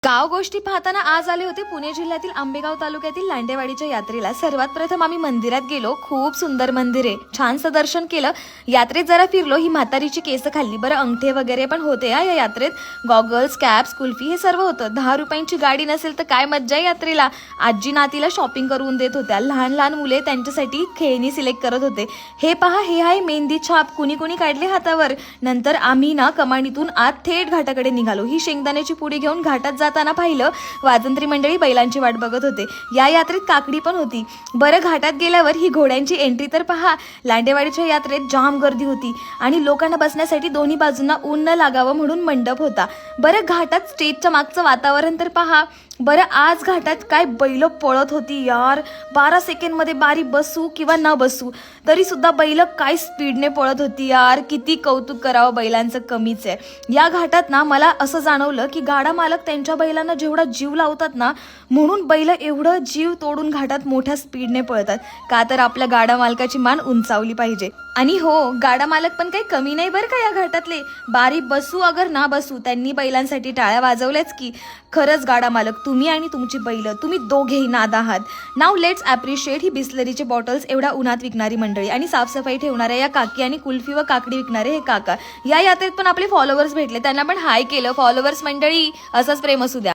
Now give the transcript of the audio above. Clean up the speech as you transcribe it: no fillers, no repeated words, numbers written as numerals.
गाव गोष्टी पाहताना आज आले होते पुणे जिल्ह्यातील आंबेगाव तालुक्यातील लांडेवाडीच्या यात्रेला। सर्वात प्रथम आम्ही मंदिरात गेलो। खूप सुंदर मंदिर आहे, छानसं दर्शन केलं। यात्रेत जरा फिरलो, ही म्हातारीची केस खाल्ली। बरं अंगठे वगैरे पण होते या यात्रेत, गॉगल्स, कॅप्स, कुल्फी हे सर्व होतं। 10 रुपयांची गाडी नसेल तर काय मज्जा यात्रेला। आजी नातीला शॉपिंग करून देत होत्या, लहान लहान मुले त्यांच्यासाठी खेळणी सिलेक्ट करत होते। हे पहा, हे आहे मेहंदी छाप, कुणी कुणी काढले हातावर। नंतर आम्ही ना कमानीतून आत थेट घाटाकडे निघालो। ही शेंगदाण्याची पुडी घेऊन घाटात जाताना पाहिलं वाजंत्री मंडळी बैलांची वाट बघत होते। या यात्रेत काकडी पण होती। बरं घाटात गेल्यावर ही घोड्यांची एंट्री तर पहा। लांडेवाडीच्या यात्रेत जाम गर्दी होती आणि लोकांना बसण्यासाठी दोन्ही बाजूंना ऊन न लागावं म्हणून मंडप होता। बरं घाटात स्टेजच्या मागचं वातावरण तर पहा। बरं आज घाटात काय बैल पळत होती यार। 12 सेकंडमध्ये बारी बसू किंवा न बसू तरी सुद्धा बैल काय स्पीडने पळत होती यार। किती कौतुक करावं, बैलांचं कमीच आहे। या घाटात ना मला असं जाणवलं की गाडा मालक त्यांच्या बैलांना जेवढा जीव लावतात ना, म्हणून बैल एवढं जीव तोडून घाटात मोठ्या स्पीडने पळतात। का तर आपल्या गाडा मालकाची मान उंचावली पाहिजे। आणि हो, गाडा मालक पण काही कमी नाही बरं का या घाटातले। बारी बसू अगर ना बसू त्यांनी बैलांसाठी टाळ्या वाजवल्याच की। खरंच गाडा मालक, तुम्ही आणि तुमची बैल, तुम्ही दोघेही नाद आहात। नाव लेट्स ॲप्रिशिएट ही बिस्लरीचे बॉटल्स एवढ्या उन्हात विकणारी मंडळी आणि साफसफाई ठेवणाऱ्या या काकी आणि कुल्फी व काकडी विकणारे हे काका। या यात्रेत पण आपले फॉलोअर्स भेटले, त्यांना पण हाय केलं। फॉलोअर्स मंडळी, असंच प्रेम असू द्या।